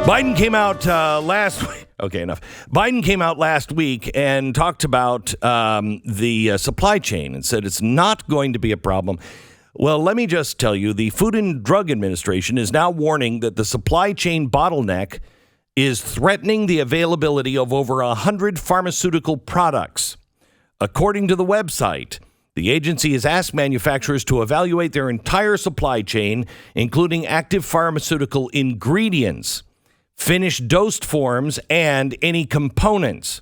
Biden came out last week. Okay, enough. Biden came out last week and talked about the supply chain and said it's not going to be a problem. Well, let me just tell you, the Food and Drug Administration is now warning that the supply chain bottleneck is threatening the availability of over 100 pharmaceutical products. According to the website, the agency has asked manufacturers to evaluate their entire supply chain, including active pharmaceutical ingredients, finished dosed forms, and any components.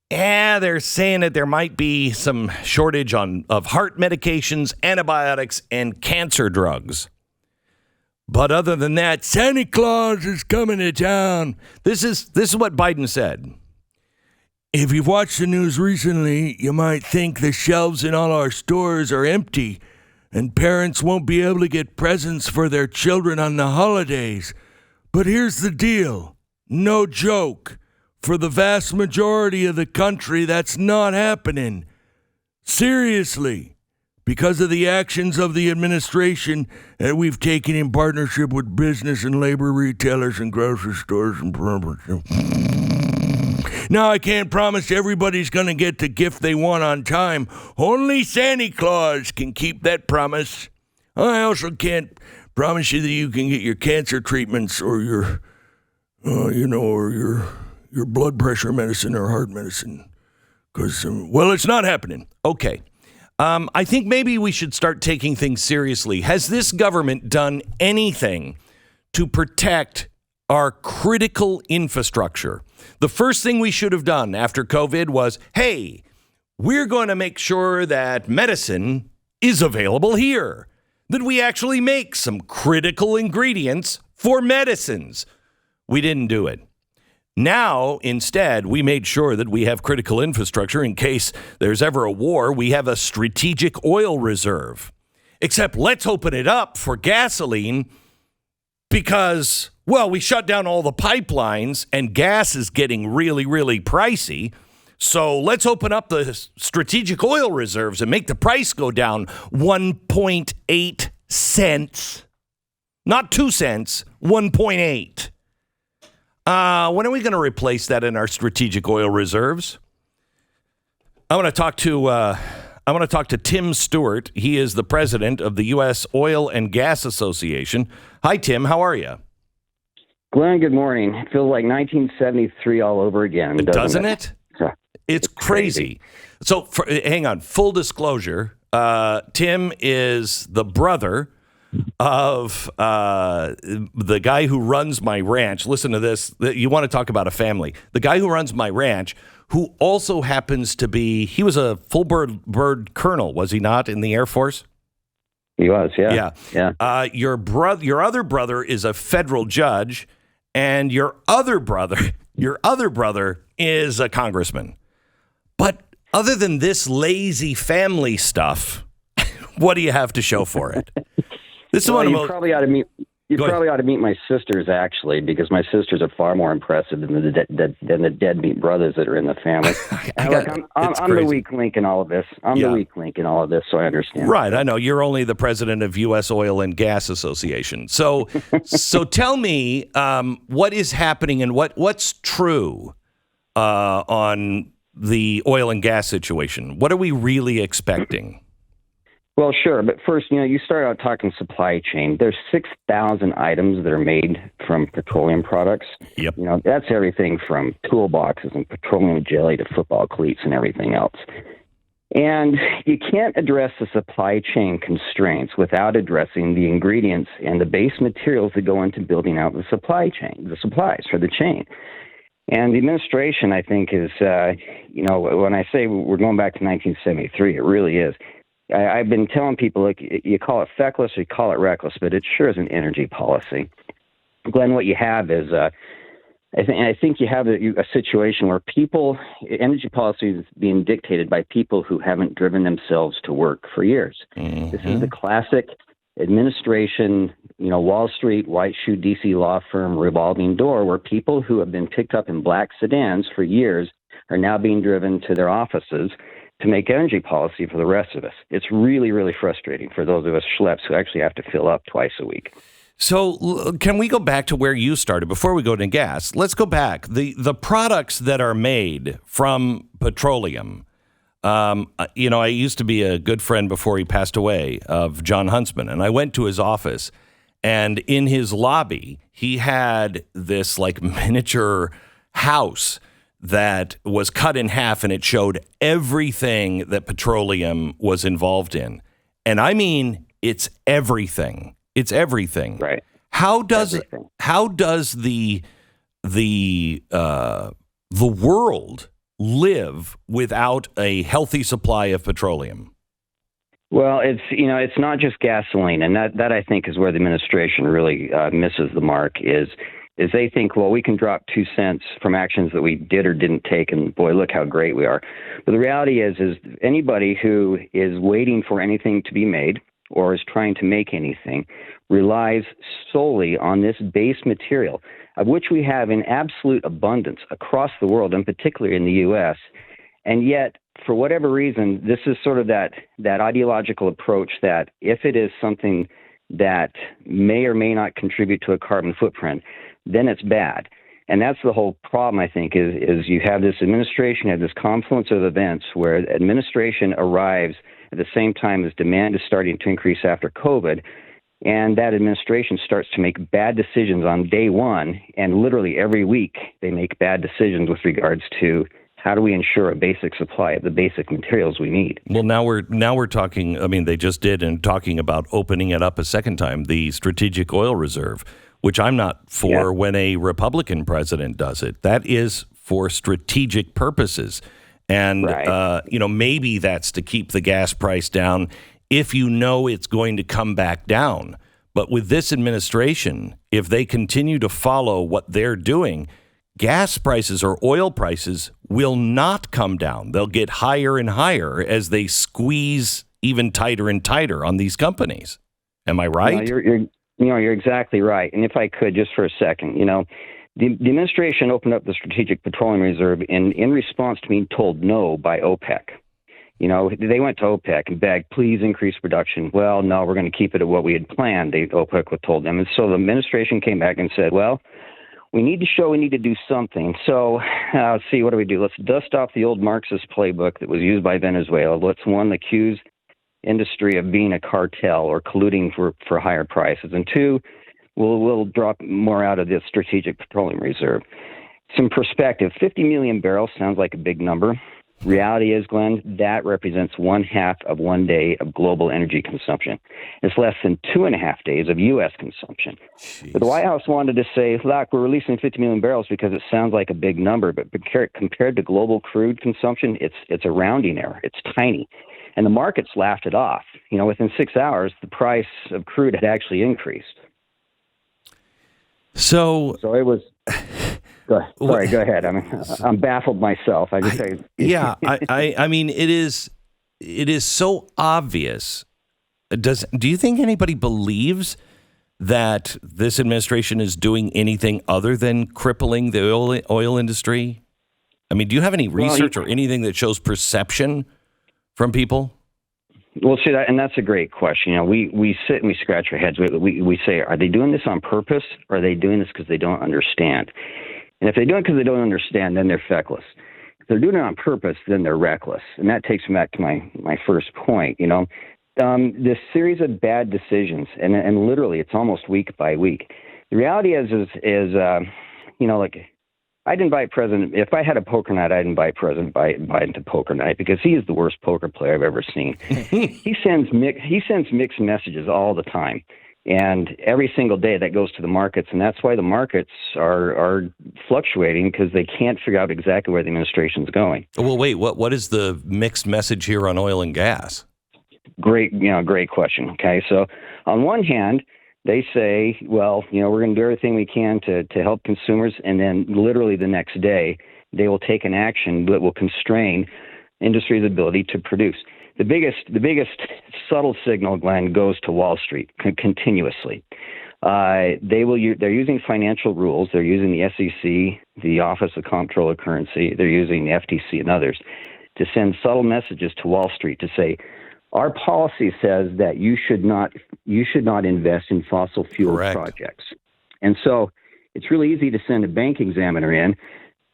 They're saying that there might be some shortage of heart medications, antibiotics, and cancer drugs. But other than that, Santa Claus is coming to town. This is what Biden said. If you've watched the news recently, you might think the shelves in all our stores are empty and parents won't be able to get presents for their children on the holidays. But here's the deal. No joke. For the vast majority of the country, that's not happening. Seriously. Because of the actions of the administration that we've taken in partnership with business and labor retailers and grocery stores and now, I can't promise everybody's going to get the gift they want on time. Only Santa Claus can keep that promise. I also can't promise you that you can get your cancer treatments or your, or your blood pressure medicine or heart medicine. Because, it's not happening. Okay. I think maybe we should start taking things seriously. Has this government done anything to protect our critical infrastructure? The first thing we should have done after COVID was, hey, we're going to make sure that medicine is available here, that we actually make some critical ingredients for medicines. We didn't do it. Now, instead, we made sure that we have critical infrastructure in case there's ever a war. We have a strategic oil reserve. Except let's open it up for gasoline because, we shut down all the pipelines and gas is getting really, really pricey. So let's open up the strategic oil reserves and make the price go down 1.8 cents. Not 2 cents, 1.8. When are we going to replace that in our strategic oil reserves? I want to talk to Tim Stewart. He is the president of the U.S. Oil and Gas Association. Hi, Tim. How are you? Glenn, good morning. It feels like 1973 all over again, doesn't it? It's crazy. So, hang on. Full disclosure, Tim is the brother of the guy who runs my ranch. Listen to this. You want to talk about a family. The guy who runs my ranch, who also happens to be, he was a full bird colonel, was he not, in the Air Force? He was, yeah. Your other brother is a federal judge, and your other brother is a congressman. But other than this lazy family stuff, what do you have to show for it? This is you probably ought to meet. You probably ought to meet my sisters, actually, because my sisters are far more impressive than the deadbeat brothers that are in the family. I'm the weak link in all of this. The weak link in all of this, so I understand. Right, I know. You're only the president of U.S. Oil and Gas Association. So tell me what is happening and what's true on the oil and gas situation. What are we really expecting? Well, sure. But first, you start out talking supply chain. There's 6,000 items that are made from petroleum products. Yep. That's everything from toolboxes and petroleum jelly to football cleats and everything else. And you can't address the supply chain constraints without addressing the ingredients and the base materials that go into building out the supply chain, the supplies for the chain. And the administration, I think, is, when I say we're going back to 1973, it really is. I've been telling people, like, you call it feckless or you call it reckless, but it sure is an energy policy. Glenn, what you have is, I think you have a situation where energy policy is being dictated by people who haven't driven themselves to work for years. Mm-hmm. This is the classic administration, Wall Street, white shoe DC law firm revolving door, where people who have been picked up in black sedans for years are now being driven to their offices to make energy policy for the rest of us. It's really, really frustrating for those of us schleps who actually have to fill up twice a week. So can we go back to where you started before we go to gas? Let's go back. The products that are made from petroleum. I used to be a good friend before he passed away of John Huntsman, and I went to his office, and in his lobby, he had this like miniature house that was cut in half, and it showed everything that petroleum was involved in. And I mean, it's everything. It's everything. Right. How does the world live without a healthy supply of petroleum? Well, it's not just gasoline, and that I think is where the administration really misses the mark. Is they think, well, we can drop 2 cents from actions that we did or didn't take, and boy, look how great we are. But the reality is anybody who is waiting for anything to be made or is trying to make anything relies solely on this base material, of which we have in absolute abundance across the world, and particularly in the U.S. And yet, for whatever reason, this is sort of that ideological approach that if it is something that may or may not contribute to a carbon footprint, then it's bad. And that's the whole problem, I think, is you have this administration, you have this confluence of events where administration arrives at the same time as demand is starting to increase after COVID, and that administration starts to make bad decisions on day one, and literally every week they make bad decisions with regards to how do we ensure a basic supply of the basic materials we need. Well, now we're talking, I mean, they just did, and talking about opening it up a second time, the Strategic Oil Reserve, which I'm not for when a Republican president does it. That is for strategic purposes. And, right. Maybe that's to keep the gas price down if you know it's going to come back down. But with this administration, if they continue to follow what they're doing, gas prices or oil prices will not come down. They'll get higher and higher as they squeeze even tighter and tighter on these companies. Am I right? No, you're exactly right. And if I could, just for a second, the administration opened up the Strategic Petroleum Reserve in response to being told no by OPEC. They went to OPEC and begged, please increase production. Well, no, we're going to keep it at what we had planned, OPEC told them. And so the administration came back and said, well, we need to do something. So let's see, what do we do? Let's dust off the old Marxist playbook that was used by Venezuela. Let's, one, accuse industry of being a cartel or colluding for higher prices. And two, we'll drop more out of this Strategic Petroleum Reserve. Some perspective, 50 million barrels sounds like a big number. Reality is, Glenn, that represents 1/2 of 1 day of global energy consumption. It's less than 2.5 days of U.S. consumption. Jeez. But the White House wanted to say, look, we're releasing 50 million barrels because it sounds like a big number, but compared to global crude consumption, it's a rounding error. It's tiny. And the markets laughed it off. Within 6 hours, the price of crude had actually increased. So it was... Go ahead. I'm baffled myself. I mean, it is so obvious. Do you think anybody believes that this administration is doing anything other than crippling the oil industry? I mean, do you have any research or anything that shows perception from people? Well, see, and that's a great question. We sit and we scratch our heads. We say, are they doing this on purpose, or are they doing this because they don't understand? And if they do it because they don't understand, then they're feckless. If they're doing it on purpose, then they're reckless. And that takes me back to my first point. This series of bad decisions, and literally it's almost week by week. The reality is like I'd invite President, if I had a poker night, I'd invite President Biden to poker night because he is the worst poker player I've ever seen. He sends mixed messages all the time. And every single day that goes to the markets, and that's why the markets are fluctuating, because they can't figure out exactly where the administration's going. Well, wait, what is the mixed message here on oil and gas? Great question. Okay, so on one hand, they say, well, we're going to do everything we can to help consumers, and then literally the next day, they will take an action that will constrain industry's ability to produce. The biggest subtle signal, Glenn, goes to Wall Street continuously. They're using financial rules. They're using the SEC, the Office of Comptroller of Currency. They're using the FTC and others to send subtle messages to Wall Street to say, Our policy says that you should not invest in fossil fuel Correct. projects. And so it's really easy to send a bank examiner in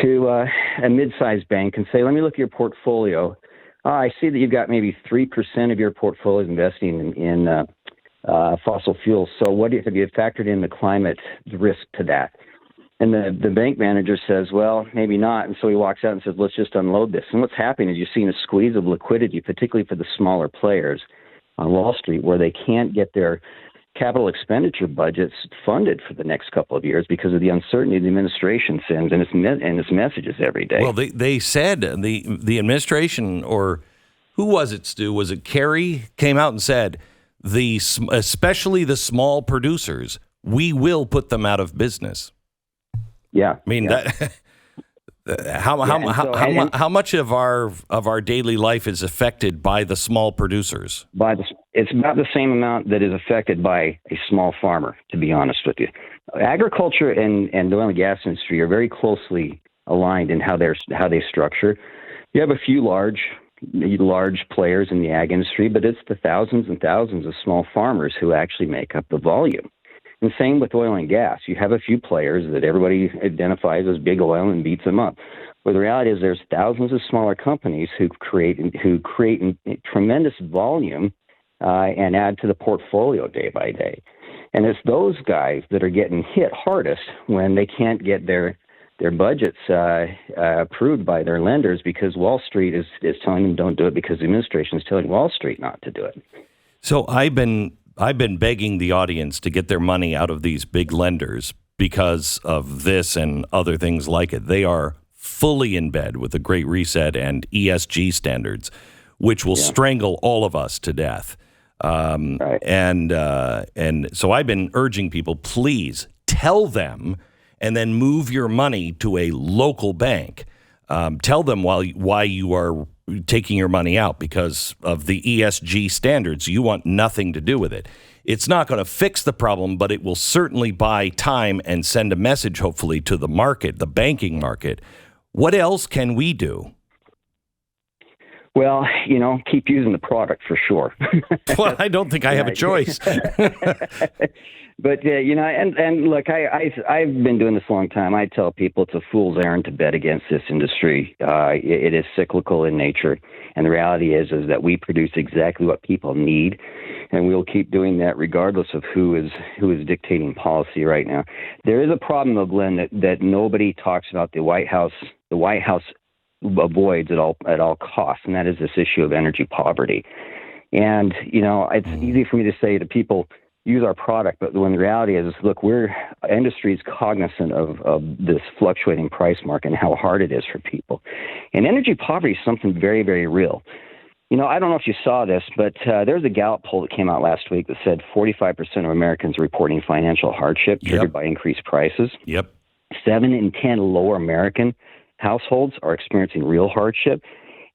to a mid-sized bank and say, let me look at your portfolio. I see that you've got maybe 3% of your portfolio investing in fossil fuels. So what have you factored in the climate risk to that? And the bank manager says, well, maybe not. And so he walks out and says, let's just unload this. And what's happening is you're seeing a squeeze of liquidity, particularly for the smaller players on Wall Street, where they can't get their capital expenditure budgets funded for the next couple of years because of the uncertainty the administration sends and its messages every day. Well, they said, the administration, or who was it, Stu? Was it Kerry? Came out and said, especially the small producers, we will put them out of business. Yeah, I mean how much of our daily life is affected by the small producers? It's about the same amount that is affected by a small farmer, to be honest with you. Agriculture and the oil and gas industry are very closely aligned in how they structure. You have a few large players in the ag industry, but it's the thousands and thousands of small farmers who actually make up the volume. And same with oil and gas. You have a few players that everybody identifies as big oil and beats them up. But the reality is there's thousands of smaller companies who create tremendous volume and add to the portfolio day by day. And it's those guys that are getting hit hardest when they can't get their budgets approved by their lenders because Wall Street is telling them don't do it because the administration is telling Wall Street not to do it. So I've been begging the audience to get their money out of these big lenders because of this and other things like it. They are fully in bed with the Great Reset and ESG standards, which will strangle all of us to death. Right. And so I've been urging people, please tell them and then move your money to a local bank. Tell them why you are taking your money out because of the ESG standards. You want nothing to do with it. It's not going to fix the problem, but it will certainly buy time and send a message, hopefully, to the market, the banking market. What else can we do? Well, keep using the product for sure. Well, I don't think I have a choice. But, and look, I've been doing this a long time. I tell people it's a fool's errand to bet against this industry. It is cyclical in nature. And the reality is that we produce exactly what people need. And we'll keep doing that regardless of who is dictating policy right now. There is a problem, though, Glenn, that nobody talks about. The White House avoids at all costs, and that is this issue of energy poverty. And, it's easy for me to say to people, use our product, but when the reality is, look, industry is cognizant of this fluctuating price market and how hard it is for people. And energy poverty is something very, very real. I don't know if you saw this, but there was a Gallup poll that came out last week that said 45% of Americans are reporting financial hardship triggered by increased prices. Yep. 7 in 10 lower American households are experiencing real hardship,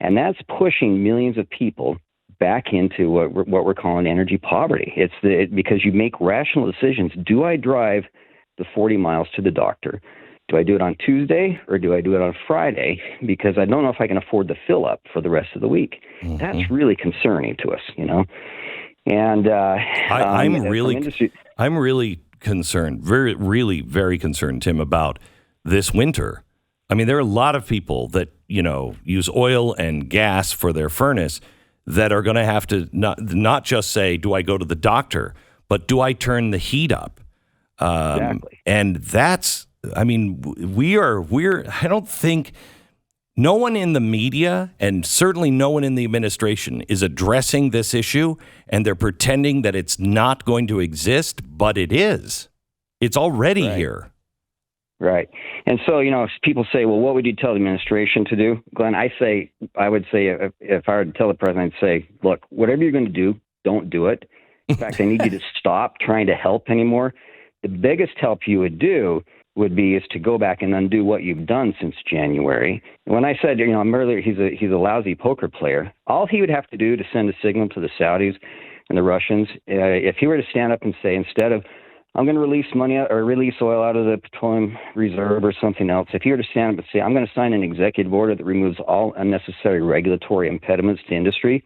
and that's pushing millions of people back into what we're calling energy poverty. It's because you make rational decisions. Do I drive the 40 miles to the doctor? Do I do it on Tuesday or do I do it on Friday? Because I don't know if I can afford the fill up for the rest of the week. Mm-hmm. That's really concerning to us, And I'm really concerned, really very concerned, Tim, about this winter. I mean, there are a lot of people that, use oil and gas for their furnace that are going to have to not just say, do I go to the doctor, but do I turn the heat up? Exactly. And that's, I don't think no one in the media and certainly no one in the administration is addressing this issue, and they're pretending that it's not going to exist, but it is. It's already here. Right. And so, people say, well, what would you tell the administration to do? Glenn, I would say if I were to tell the president, I'd say, look, whatever you're going to do, don't do it. In fact, I need you to stop trying to help anymore. The biggest help you would do is to go back and undo what you've done since January. And when I said, earlier, he's a lousy poker player, all he would have to do to send a signal to the Saudis and the Russians, if he were to stand up and say, instead of, I'm going to release money or release oil out of the petroleum reserve or something else, if you were to stand up and say, I'm going to sign an executive order that removes all unnecessary regulatory impediments to industry,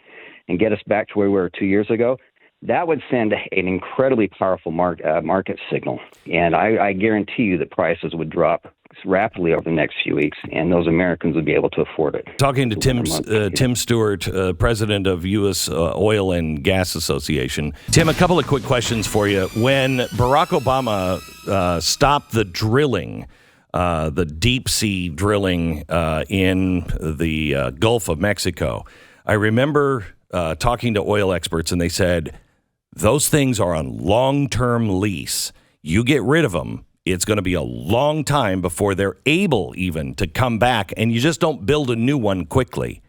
and get us back to where we were 2 years ago, that would send an incredibly powerful market signal. And I guarantee you that prices would drop rapidly over the next few weeks, and those Americans would be able to afford it. Talking to Tim Stewart, president of U.S. Oil and Gas Association. Tim, a couple of quick questions for you. When Barack Obama stopped the drilling, the deep sea drilling in the Gulf of Mexico, I remember talking to oil experts, and they said, those things are on long-term lease. You get rid of them, it's going to be a long time before they're able even to come back, and you just don't build a new one quickly.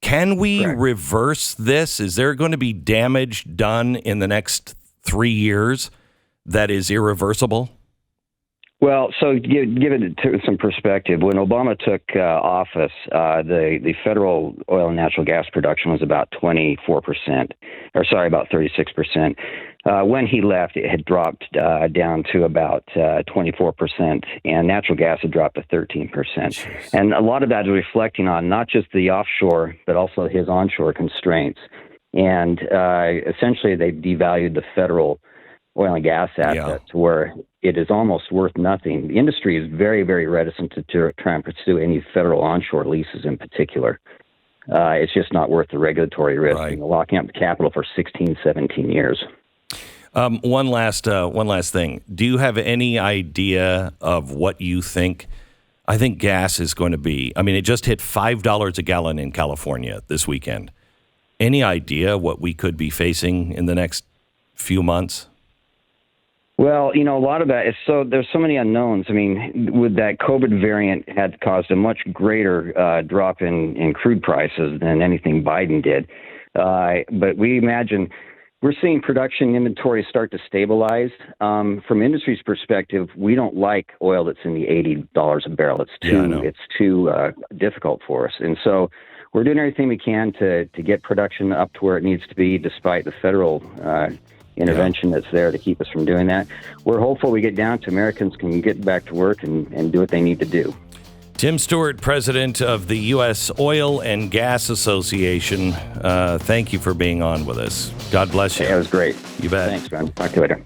Can we reverse this? Is there going to be damage done in the next 3 years that is irreversible? Well, so give it some perspective. When Obama took office, the federal oil and natural gas production was about 36%. When he left, it had dropped down to about 24%, and natural gas had dropped to 13%. Jeez. And a lot of that is reflecting on not just the offshore, but also his onshore constraints. And essentially, they devalued the federal oil and gas assets to where it is almost worth nothing. The industry is very, very reticent to try and pursue any federal onshore leases in particular. It's just not worth the regulatory risk. Right. Locking up the capital for 16, 17 years. One last thing. Do you have any idea of what you think? I think gas is going to be, it just hit $5 a gallon in California this weekend. Any idea what we could be facing in the next few months? Well, a lot of that is there's so many unknowns. With that COVID variant had caused a much greater drop in crude prices than anything Biden did. But we imagine we're seeing production inventory start to stabilize. From industry's perspective, we don't like oil that's in the $80 a barrel. It's too difficult for us. And so we're doing everything we can to get production up to where it needs to be, despite the federal intervention that's there to keep us from doing that. We're hopeful we get down to Americans can get back to work and do what they need to do. Tim Stewart, president of the U.S. Oil and Gas Association. Thank you for being on with us. God bless you. Hey, that was great. You bet. Thanks, man. Talk to you later.